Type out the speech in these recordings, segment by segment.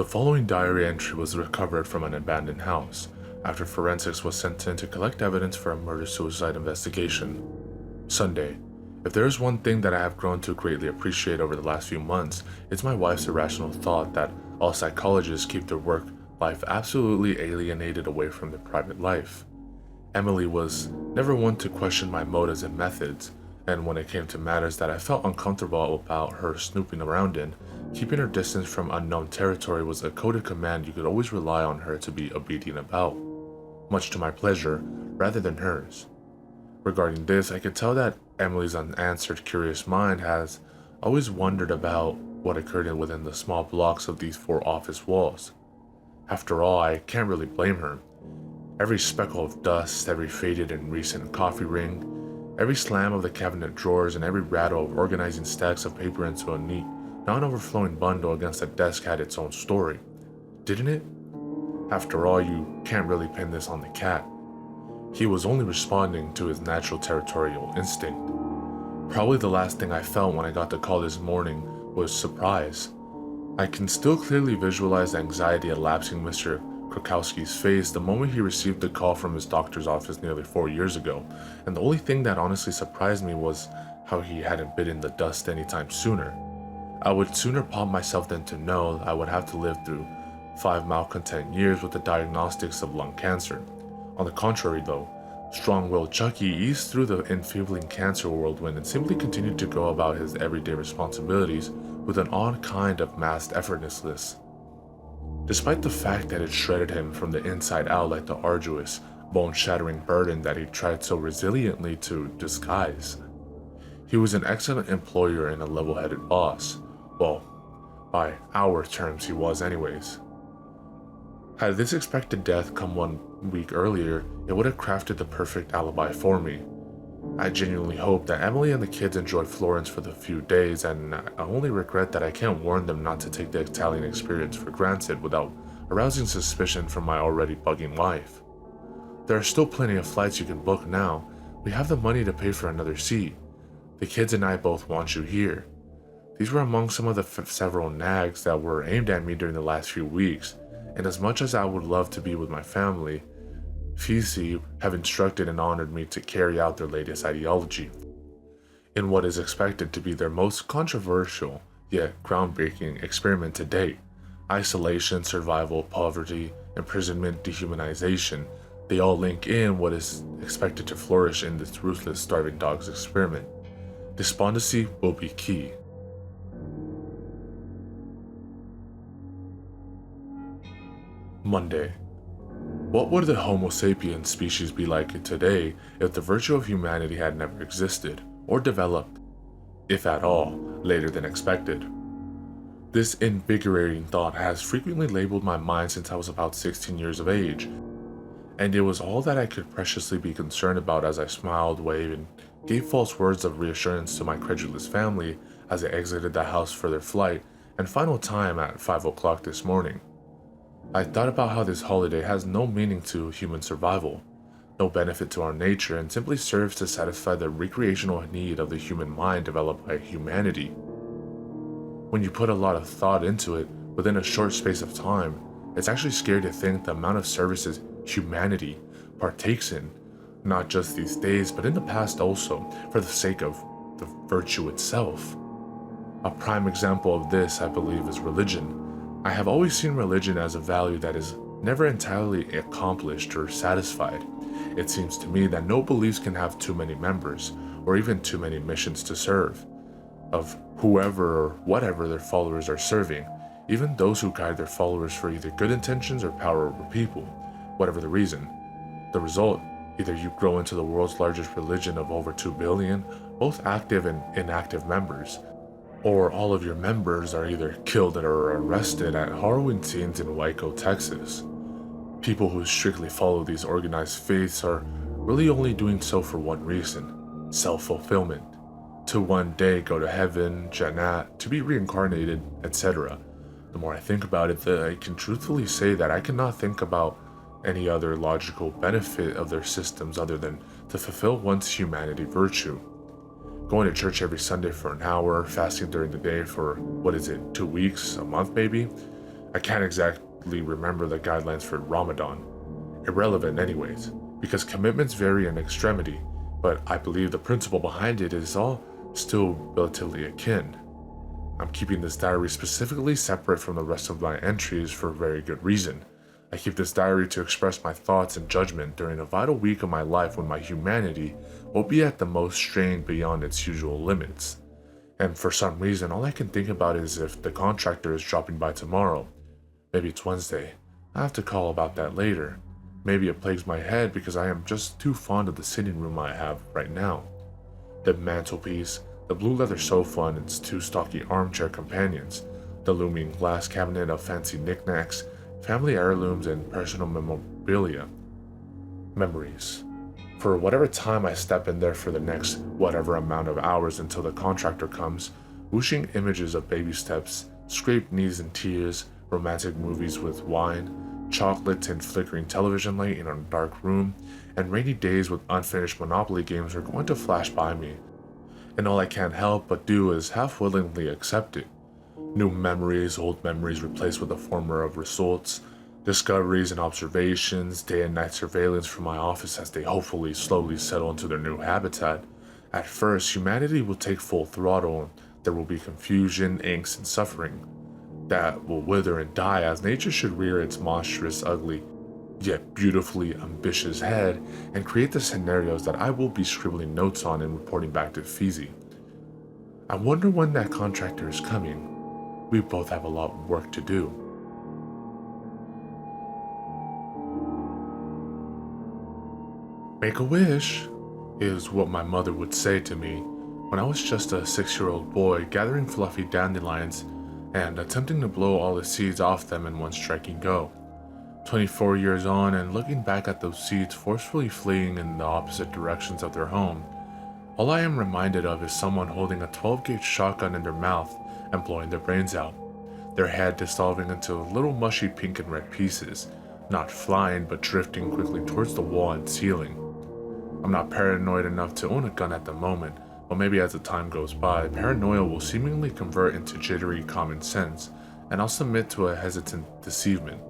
The following diary entry was recovered from an abandoned house after forensics was sent in to collect evidence for a murder-suicide investigation. Sunday. If there is one thing that I have grown to greatly appreciate over the last few months, it's my wife's irrational thought that all psychologists keep their work life absolutely alienated away from their private life. Emily was never one to question my motives and methods, and when it came to matters that I felt uncomfortable about her snooping around in, keeping her distance from unknown territory was a coded command you could always rely on her to be obedient about, much to my pleasure rather than hers. Regarding this, I could tell that Emily's unanswered curious mind has always wondered about what occurred within the small blocks of these 4 office walls. After all, I can't really blame her. Every speckle of dust, every faded and recent coffee ring, every slam of the cabinet drawers, and every rattle of organizing stacks of paper into a neat, non-overflowing bundle against the desk had its own story, didn't it? After all, you can't really pin this on the cat. He was only responding to his natural territorial instinct. Probably the last thing I felt when I got the call this morning was surprise. I can still clearly visualize the anxiety elapsing Mr. Krakowski's face the moment he received the call from his doctor's office nearly 4 years ago, and the only thing that honestly surprised me was how he hadn't bitten the dust anytime sooner. I would sooner pop myself than to know I would have to live through 5 malcontent years with the diagnostics of lung cancer. On the contrary though, strong-willed Chucky eased through the enfeebling cancer whirlwind and simply continued to go about his everyday responsibilities with an odd kind of masked effortlessness. Despite the fact that it shredded him from the inside out like the arduous, bone-shattering burden that he tried so resiliently to disguise. He was an excellent employer and a level-headed boss. Well, by our terms he was anyways. Had this expected death come 1 week earlier, it would have crafted the perfect alibi for me. I genuinely hope that Emily and the kids enjoy Florence for the few days, and I only regret that I can't warn them not to take the Italian experience for granted without arousing suspicion from my already bugging wife. There are still plenty of flights you can book now. We have the money to pay for another seat. The kids and I both want you here. These were among some of the several nags that were aimed at me during the last few weeks, and as much as I would love to be with my family, Fisi have instructed and honored me to carry out their latest ideology. In what is expected to be their most controversial, yet groundbreaking experiment to date, isolation, survival, poverty, imprisonment, dehumanization, they all link in what is expected to flourish in this ruthless starving dogs experiment. Despondency will be key. Monday. What would the Homo sapiens species be like today if the virtue of humanity had never existed, or developed, if at all, later than expected? This invigorating thought has frequently labeled my mind since I was about 16 years of age, and it was all that I could preciously be concerned about as I smiled, waved, and gave false words of reassurance to my credulous family as I exited the house for their flight and final time at 5 o'clock this morning. I thought about how this holiday has no meaning to human survival, no benefit to our nature, and simply serves to satisfy the recreational need of the human mind developed by humanity. When you put a lot of thought into it within a short space of time, it's actually scary to think the amount of services humanity partakes in, not just these days, but in the past also, for the sake of the virtue itself. A prime example of this, I believe, is religion. I have always seen religion as a value that is never entirely accomplished or satisfied. It seems to me that no beliefs can have too many members, or even too many missions to serve, of whoever or whatever their followers are serving, even those who guide their followers for either good intentions or power over people, whatever the reason. The result, either you grow into the world's largest religion of over 2 billion, both active and inactive members, or all of your members are either killed or arrested at harrowing scenes in Waco, Texas. People who strictly follow these organized faiths are really only doing so for one reason: self-fulfillment. To one day go to heaven, Jannah, to be reincarnated, etc. The more I think about it, I can truthfully say that I cannot think about any other logical benefit of their systems other than to fulfill one's humanity virtue. Going to church every Sunday for an hour, fasting during the day for, 2 weeks, a month maybe? I can't exactly remember the guidelines for Ramadan. Irrelevant anyways, because commitments vary in extremity, but I believe the principle behind it is all still relatively akin. I'm keeping this diary specifically separate from the rest of my entries for a very good reason. I keep this diary to express my thoughts and judgment during a vital week of my life when my humanity will be at the most strained beyond its usual limits. And for some reason, all I can think about is if the contractor is dropping by tomorrow. Maybe it's Wednesday. I have to call about that later. Maybe it plagues my head because I am just too fond of the sitting room I have right now. The mantelpiece, the blue leather sofa and its two stocky armchair companions, the looming glass cabinet of fancy knickknacks, family heirlooms, and personal memorabilia. Memories. For whatever time I step in there for the next whatever amount of hours until the contractor comes, whooshing images of baby steps, scraped knees and tears, romantic movies with wine, chocolates and flickering television light in a dark room, and rainy days with unfinished Monopoly games are going to flash by me. And all I can't help but do is half willingly accept it. New memories, old memories replaced with a former of results, discoveries and observations, day and night surveillance from my office as they hopefully slowly settle into their new habitat. At first, humanity will take full throttle and there will be confusion, angst, and suffering that will wither and die as nature should rear its monstrous, ugly, yet beautifully ambitious head and create the scenarios that I will be scribbling notes on and reporting back to Feezy. I wonder when that contractor is coming. We both have a lot of work to do. Make a wish, is what my mother would say to me when I was just a 6-year-old boy gathering fluffy dandelions and attempting to blow all the seeds off them in one striking go. 24 years on and looking back at those seeds forcefully fleeing in the opposite directions of their home, all I am reminded of is someone holding a 12-gauge shotgun in their mouth and blowing their brains out, their head dissolving into little mushy pink and red pieces, not flying but drifting quickly towards the wall and ceiling. I'm not paranoid enough to own a gun at the moment, but maybe as the time goes by, paranoia will seemingly convert into jittery common sense, and I'll submit to a hesitant deceivement.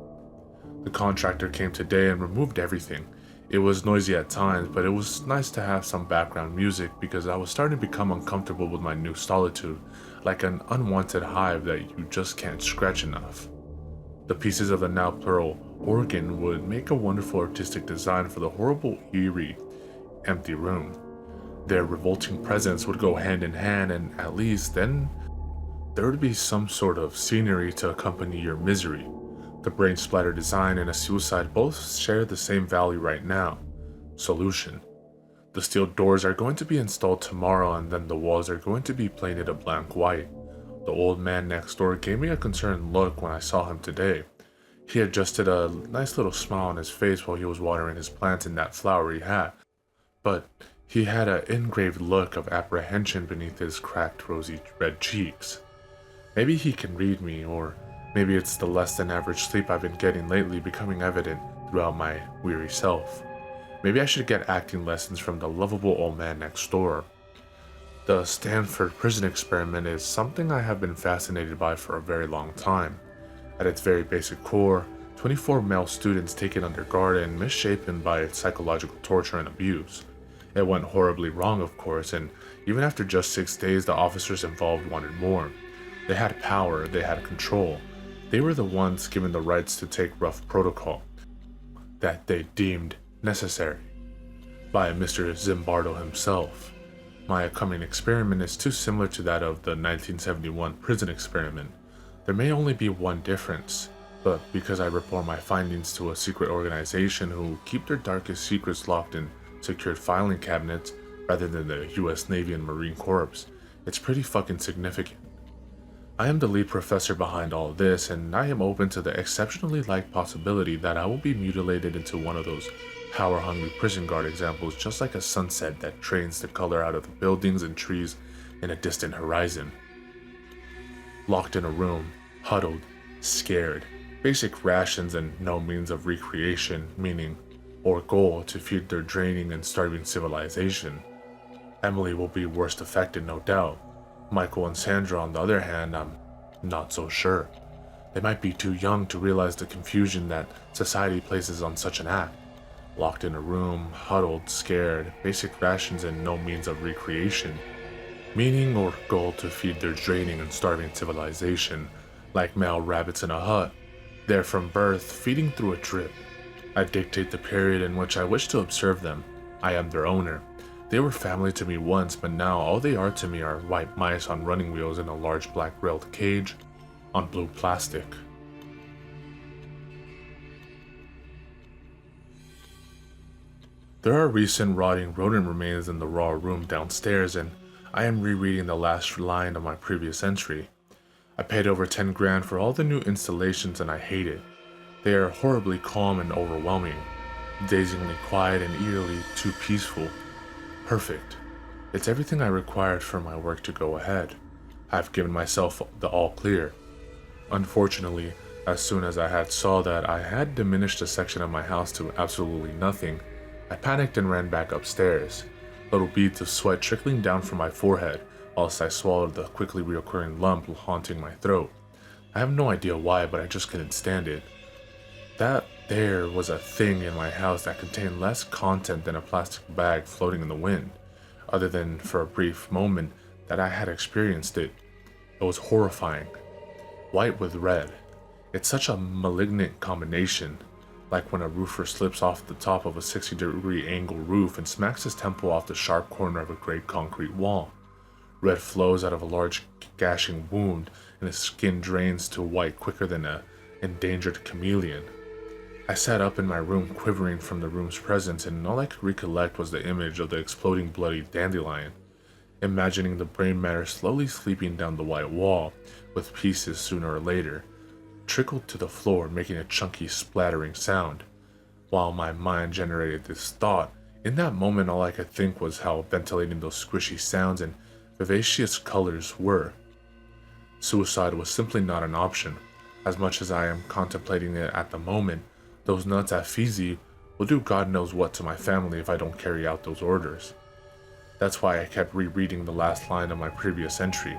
The contractor came today and removed everything. It was noisy at times, but it was nice to have some background music because I was starting to become uncomfortable with my new solitude, like an unwanted hive that you just can't scratch enough. The pieces of the now plural organ would make a wonderful artistic design for the horrible, eerie, empty room. Their revolting presence would go hand in hand, and at least then there would be some sort of scenery to accompany your misery. The brain splatter design and a suicide both share the same value right now. Solution. The steel doors are going to be installed tomorrow and then the walls are going to be painted a blank white. The old man next door gave me a concerned look when I saw him today. He adjusted a nice little smile on his face while he was watering his plants in that flowery hat, but he had an engraved look of apprehension beneath his cracked rosy red cheeks. Maybe he can read me, or maybe it's the less than average sleep I've been getting lately becoming evident throughout my weary self. Maybe I should get acting lessons from the lovable old man next door. The Stanford prison experiment is something I have been fascinated by for a very long time. At its very basic core, 24 male students taken under guard and misshapen by psychological torture and abuse. It went horribly wrong, of course, and even after just 6 days, the officers involved wanted more. They had power, they had control. They were the ones given the rights to take rough protocol that they deemed necessary by Mr. Zimbardo himself. My upcoming experiment is too similar to that of the 1971 prison experiment. There may only be one difference, but because I report my findings to a secret organization who keep their darkest secrets locked in secured filing cabinets rather than the US Navy and Marine Corps, it's pretty fucking significant. I am the lead professor behind all this, and I am open to the exceptionally light possibility that I will be mutilated into one of those power-hungry prison guard examples, just like a sunset that drains the color out of the buildings and trees in a distant horizon. Locked in a room, huddled, scared, basic rations and no means of recreation, meaning, or goal to feed their draining and starving civilization. Emily will be worst affected, no doubt. Michael and Sandra, on the other hand, I'm not so sure. They might be too young to realize the confusion that society places on such an act. Locked in a room, huddled, scared, basic rations and no means of recreation, meaning or goal to feed their draining and starving civilization, like male rabbits in a hut. There from birth, feeding through a drip. I dictate the period in which I wish to observe them. I am their owner. They were family to me once, but now all they are to me are white mice on running wheels in a large black railed cage on blue plastic. There are recent rotting rodent remains in the raw room downstairs, and I am rereading the last line of my previous entry. I paid over 10 grand for all the new installations and I hate it. They are horribly calm and overwhelming, dazingly quiet and eerily too peaceful. Perfect. It's everything I required for my work to go ahead. I've given myself the all clear. Unfortunately, as soon as I had saw that I had diminished a section of my house to absolutely nothing, I panicked and ran back upstairs, little beads of sweat trickling down from my forehead whilst I swallowed the quickly reoccurring lump haunting my throat. I have no idea why, but I just couldn't stand it. That there was a thing in my house that contained less content than a plastic bag floating in the wind, other than for a brief moment that I had experienced it. It was horrifying. White with red. It's such a malignant combination, like when a roofer slips off the top of a 60-degree angle roof and smacks his temple off the sharp corner of a great concrete wall. Red flows out of a large gashing wound, and his skin drains to white quicker than an endangered chameleon. I sat up in my room, quivering from the room's presence, and all I could recollect was the image of the exploding bloody dandelion, imagining the brain matter slowly sleeping down the white wall, with pieces sooner or later trickled to the floor, making a chunky splattering sound. While my mind generated this thought, in that moment all I could think was how ventilating those squishy sounds and vivacious colors were. Suicide was simply not an option. As much as I am contemplating it at the moment, those nuts at Fiji will do God knows what to my family if I don't carry out those orders. That's why I kept rereading the last line of my previous entry.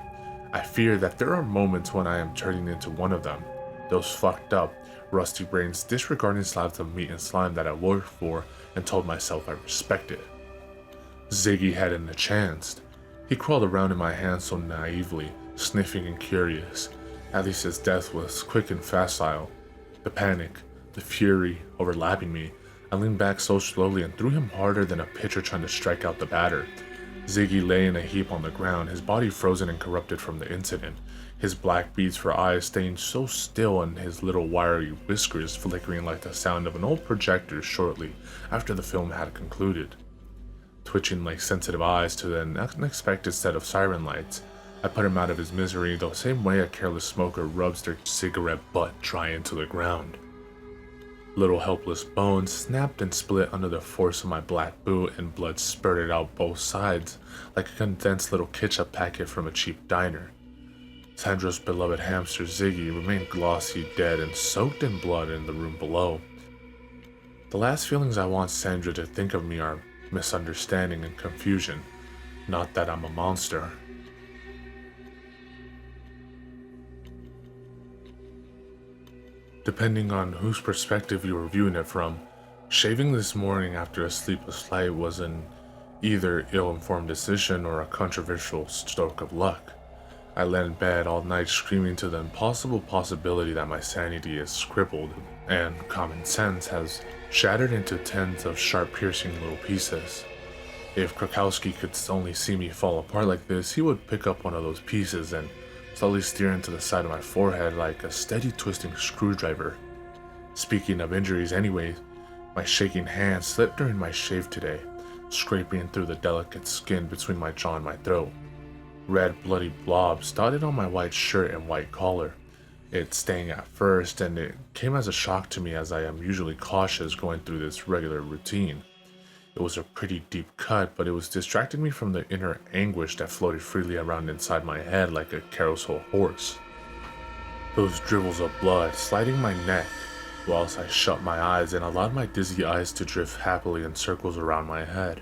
I fear that there are moments when I am turning into one of them. Those fucked up, rusty brains disregarding slabs of meat and slime that I worked for and told myself I respected. Ziggy hadn't a chance. He crawled around in my hands so naively, sniffing and curious. At least his death was quick and facile. The panic, the fury overlapping me, I leaned back so slowly and threw him harder than a pitcher trying to strike out the batter. Ziggy lay in a heap on the ground, his body frozen and corrupted from the incident, his black beads for eyes staying so still and his little wiry whiskers flickering like the sound of an old projector shortly after the film had concluded. Twitching like sensitive eyes to an unexpected set of siren lights, I put him out of his misery the same way a careless smoker rubs their cigarette butt dry into the ground. Little helpless bones snapped and split under the force of my black boot, and blood spurted out both sides like a condensed little ketchup packet from a cheap diner. Sandra's beloved hamster Ziggy remained glossy, dead, and soaked in blood in the room below. The last feelings I want Sandra to think of me are misunderstanding and confusion, not that I'm a monster. Depending on whose perspective you were viewing it from, shaving this morning after a sleepless night was an either ill-informed decision or a controversial stroke of luck. I lay in bed all night screaming to the impossible possibility that my sanity is crippled and common sense has shattered into tens of sharp piercing little pieces. If Krakowski could only see me fall apart like this, he would pick up one of those pieces and slowly steer into the side of my forehead like a steady twisting screwdriver. Speaking of injuries anyway, my shaking hand slipped during my shave today, scraping through the delicate skin between my jaw and my throat. Red bloody blobs dotted on my white shirt and white collar. It stung at first, and it came as a shock to me as I am usually cautious going through this regular routine. It was a pretty deep cut, but it was distracting me from the inner anguish that floated freely around inside my head like a carousel horse. Those dribbles of blood sliding my neck, whilst I shut my eyes and allowed my dizzy eyes to drift happily in circles around my head.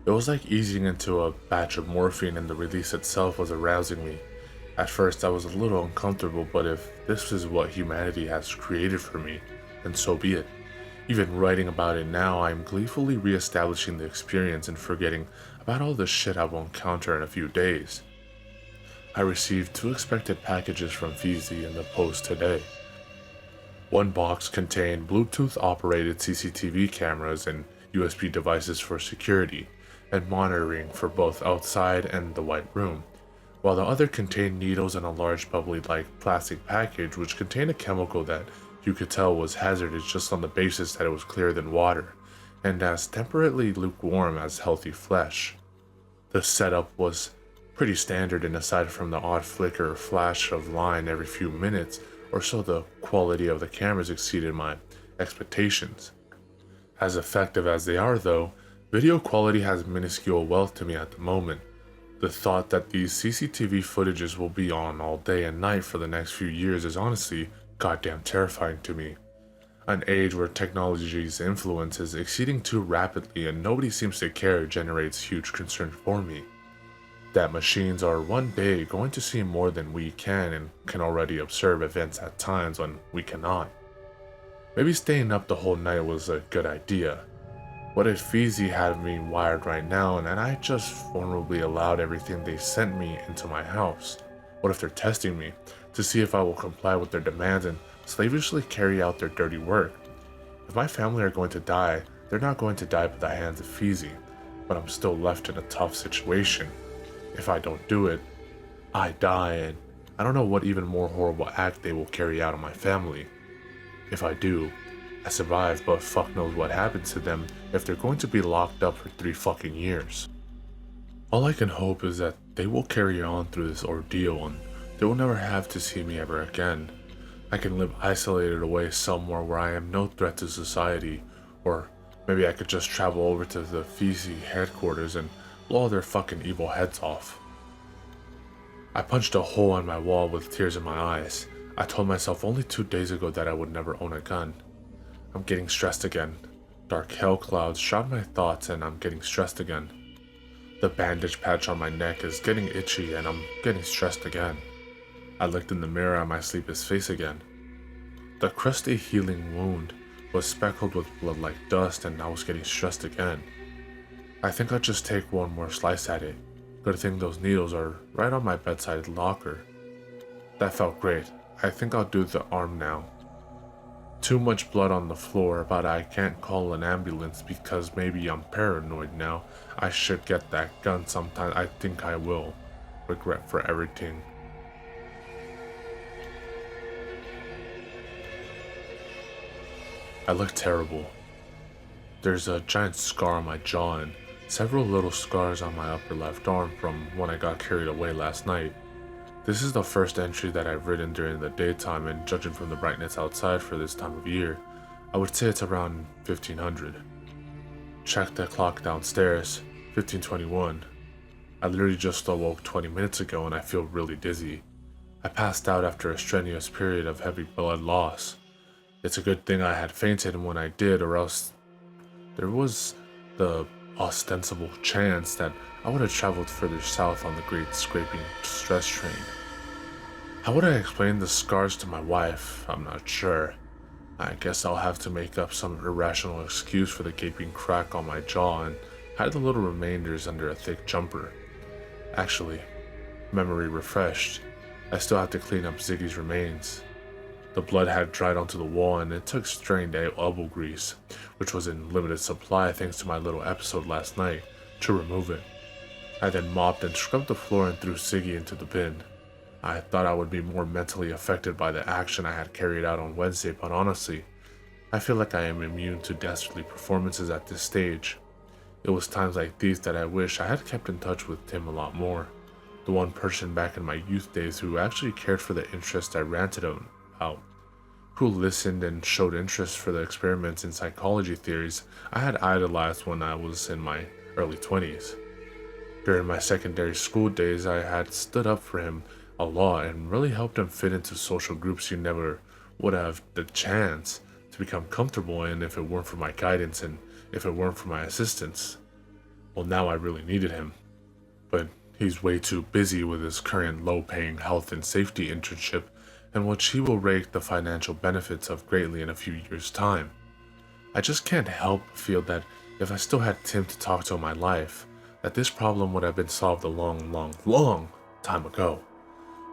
It was like easing into a batch of morphine, and the release itself was arousing me. At first I was a little uncomfortable, but if this is what humanity has created for me, then so be it. Even writing about it now, I'm gleefully re-establishing the experience and forgetting about all the shit I will encounter in a few days. I received 2 expected packages from Feezy in the post today. One box contained Bluetooth-operated CCTV cameras and USB devices for security and monitoring for both outside and the White Room, while the other contained needles and a large bubbly-like plastic package which contained a chemical that you could tell was hazardous just on the basis that it was clearer than water and as temperately lukewarm as healthy flesh. The setup was pretty standard, and aside from the odd flicker or flash of line every few minutes or so, the quality of the cameras exceeded my expectations. As effective as they are though, video quality has minuscule wealth to me at the moment. The thought that these CCTV footages will be on all day and night for the next few years is honestly goddamn terrifying to me. An age where technology's influence is exceeding too rapidly and nobody seems to care generates huge concern for me. That machines are one day going to see more than we can and can already observe events at times when we cannot. Maybe staying up the whole night was a good idea. What if Feezy had me wired right now and I just vulnerably allowed everything they sent me into my house? What if they're testing me to see if I will comply with their demands and slavishly carry out their dirty work? If my family are going to die, they're not going to die by the hands of Feezy, but I'm still left in a tough situation. If I don't do it, I die, and I don't know what even more horrible act they will carry out on my family. If I do, I survive, but fuck knows what happens to them if they're going to be locked up for 3 fucking years. All I can hope is that they will carry on through this ordeal and they will never have to see me ever again. I can live isolated away somewhere where I am no threat to society, or maybe I could just travel over to the Feezy headquarters and blow all their fucking evil heads off. I punched a hole in my wall with tears in my eyes. I told myself only 2 days ago that I would never own a gun. I'm getting stressed again. Dark hell clouds shroud my thoughts and I'm getting stressed again. The bandage patch on my neck is getting itchy and I'm getting stressed again. I looked in the mirror at my sleepless face again. The crusty healing wound was speckled with blood like dust and I was getting stressed again. I think I'll just take one more slice at it. Good thing those needles are right on my bedside locker. That felt great. I think I'll do the arm now. Too much blood on the floor, but I can't call an ambulance because maybe I'm paranoid now. I should get that gun sometime. I think I will. Regret for everything. I look terrible. There's a giant scar on my jaw and several little scars on my upper left arm from when I got carried away last night. This is the first entry that I've written during the daytime, and judging from the brightness outside for this time of year, I would say it's around 1500. Check the clock downstairs, 1521. I literally just awoke 20 minutes ago and I feel really dizzy. I passed out after a strenuous period of heavy blood loss. It's a good thing I had fainted when I did, or else there was the ostensible chance that I would have traveled further south on the great scraping stress train. How would I explain the scars to my wife? I'm not sure. I guess I'll have to make up some irrational excuse for the gaping crack on my jaw and hide the little remainders under a thick jumper. Actually, memory refreshed, I still have to clean up Ziggy's remains. The blood had dried onto the wall and it took strained elbow grease, which was in limited supply thanks to my little episode last night, to remove it. I then mopped and scrubbed the floor and threw Ziggy into the bin. I thought I would be more mentally affected by the action I had carried out on Wednesday, but honestly, I feel like I am immune to dastardly performances at this stage. It was times like these that I wish I had kept in touch with Tim a lot more, the one person back in my youth days who actually cared for the interest I ranted about, who listened and showed interest for the experiments in psychology theories I had idolized when I was in my early 20s. During my secondary school days, I had stood up for him a lot and really helped him fit into social groups you never would have the chance to become comfortable in if it weren't for my guidance and if it weren't for my assistance. Well, now I really needed him, but He's way too busy with his current low-paying health and safety internship, in which he will rake the financial benefits of greatly in a few years' time. I just can't help but feel that if I still had Tim to talk to in my life, that this problem would have been solved a long time ago.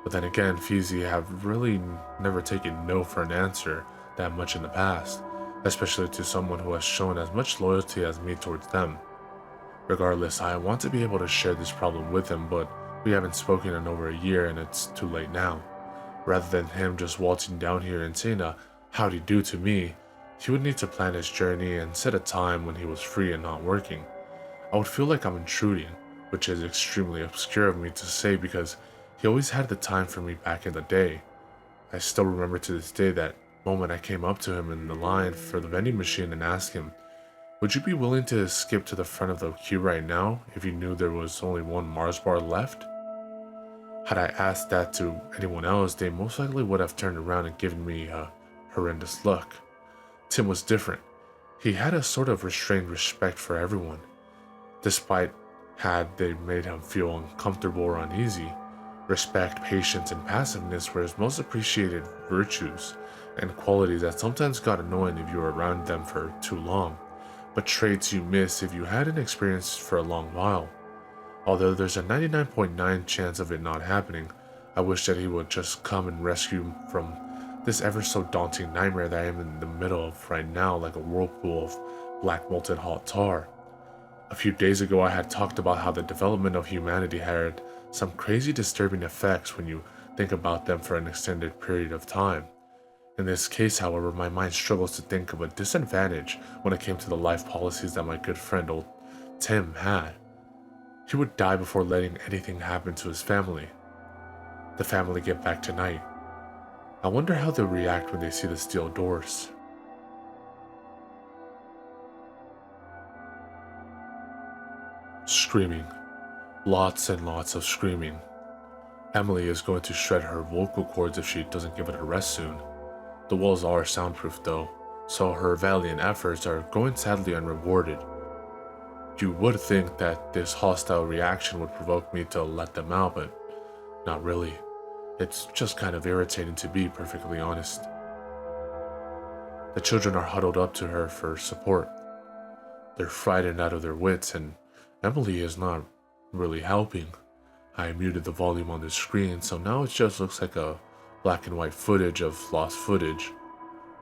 But then again, Feezy have really never taken no for an answer that much in the past, especially to someone who has shown as much loyalty as me towards them. Regardless, I want to be able to share this problem with him, but we haven't spoken in over a year and it's too late now. Rather than him just waltzing down here and saying a howdy do to me, he would need to plan his journey and set a time when he was free and not working. I would feel like I'm intruding, which is extremely obscure of me to say because he always had the time for me back in the day. I still remember to this day that moment I came up to him in the line for the vending machine and asked him, "Would you be willing to skip to the front of the queue right now if you knew there was only one Mars bar left?" Had I asked that to anyone else, they most likely would have turned around and given me a horrendous look. Tim was different. He had a sort of restrained respect for everyone, despite had they made him feel uncomfortable or uneasy. Respect, patience, and passiveness were his most appreciated virtues and qualities that sometimes got annoying if you were around them for too long, but traits you miss if you hadn't experienced for a long while. Although there's a 99.9 chance of it not happening, I wish that he would just come and rescue me from this ever so daunting nightmare that I am in the middle of right now, like a whirlpool of black molten hot tar. A few days ago I had talked about how the development of humanity had some crazy disturbing effects when you think about them for an extended period of time. In this case, however, my mind struggles to think of a disadvantage when it came to the life policies that my good friend old Tim had. He would die before letting anything happen to his family. The family get back tonight. I wonder how they'll react when they see the steel doors. Screaming. Lots and lots of screaming. Emily is going to shred her vocal cords if she doesn't give it a rest soon. The walls are soundproof though, so her valiant efforts are going sadly unrewarded. You would think that this hostile reaction would provoke me to let them out, but not really. It's just kind of irritating, to be perfectly honest. The children are huddled up to her for support. They're frightened out of their wits, and Emily is not really helping. I muted the volume on the screen, so now it just looks like a black and white footage of lost footage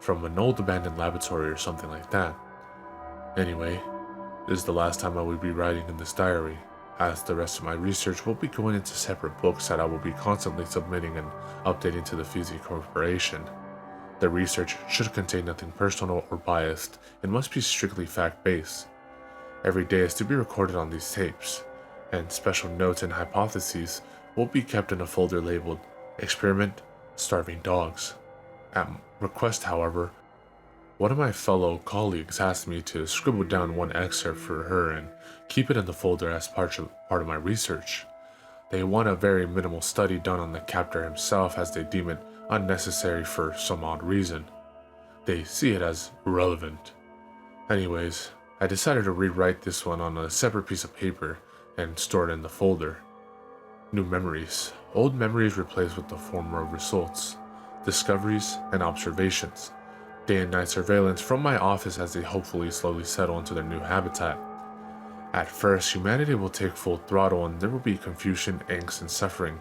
from an old abandoned laboratory or something like that. Anyway, this is the last time I will be writing in this diary, as the rest of my research will be going into separate books that I will be constantly submitting and updating to the Feezy Corporation. The research should contain nothing personal or biased. It must be strictly fact-based. Every day is to be recorded on these tapes, and special notes and hypotheses will be kept in a folder labeled Experiment Starving Dogs. At request, however, one of my fellow colleagues asked me to scribble down one excerpt for her and keep it in the folder as part of my research. They want a very minimal study done on the captor himself, as they deem it unnecessary for some odd reason. They see it as irrelevant. Anyways, I decided to rewrite this one on a separate piece of paper and store it in the folder. New memories. Old memories replaced with the former results, discoveries, and observations. Day and night surveillance from my office as they hopefully slowly settle into their new habitat. At first, humanity will take full throttle and there will be confusion, angst, and suffering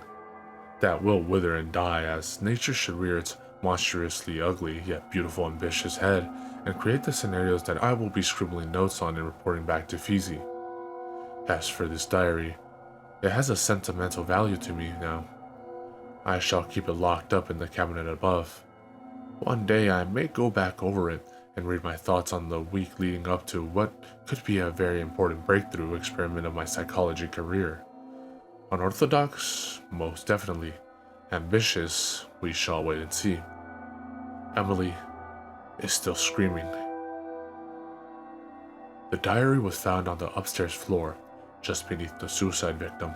that will wither and die, as nature should rear its monstrously ugly yet beautiful ambitious head and create the scenarios that I will be scribbling notes on and reporting back to Feezy. As for this diary, it has a sentimental value to me now. I shall keep it locked up in the cabinet above. One day I may go back over it and read my thoughts on the week leading up to what could be a very important breakthrough experiment of my psychology career. Unorthodox? Most definitely. Ambitious? We shall wait and see. Emily is still screaming. The diary was found on the upstairs floor, just beneath the suicide victim.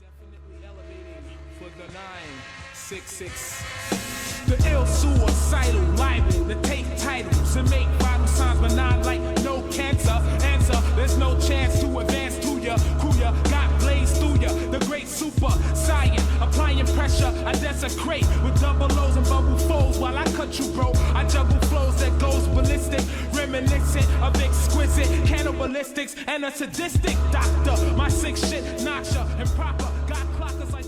Definitely elevating for the 966. The ill suicidal libel, the take titles and crate with double O's and bubble folds while I cut you, bro. I juggle flows that goes ballistic, reminiscent of exquisite cannibalistics and a sadistic doctor. My sick shit knocks ya improper. Got clockers like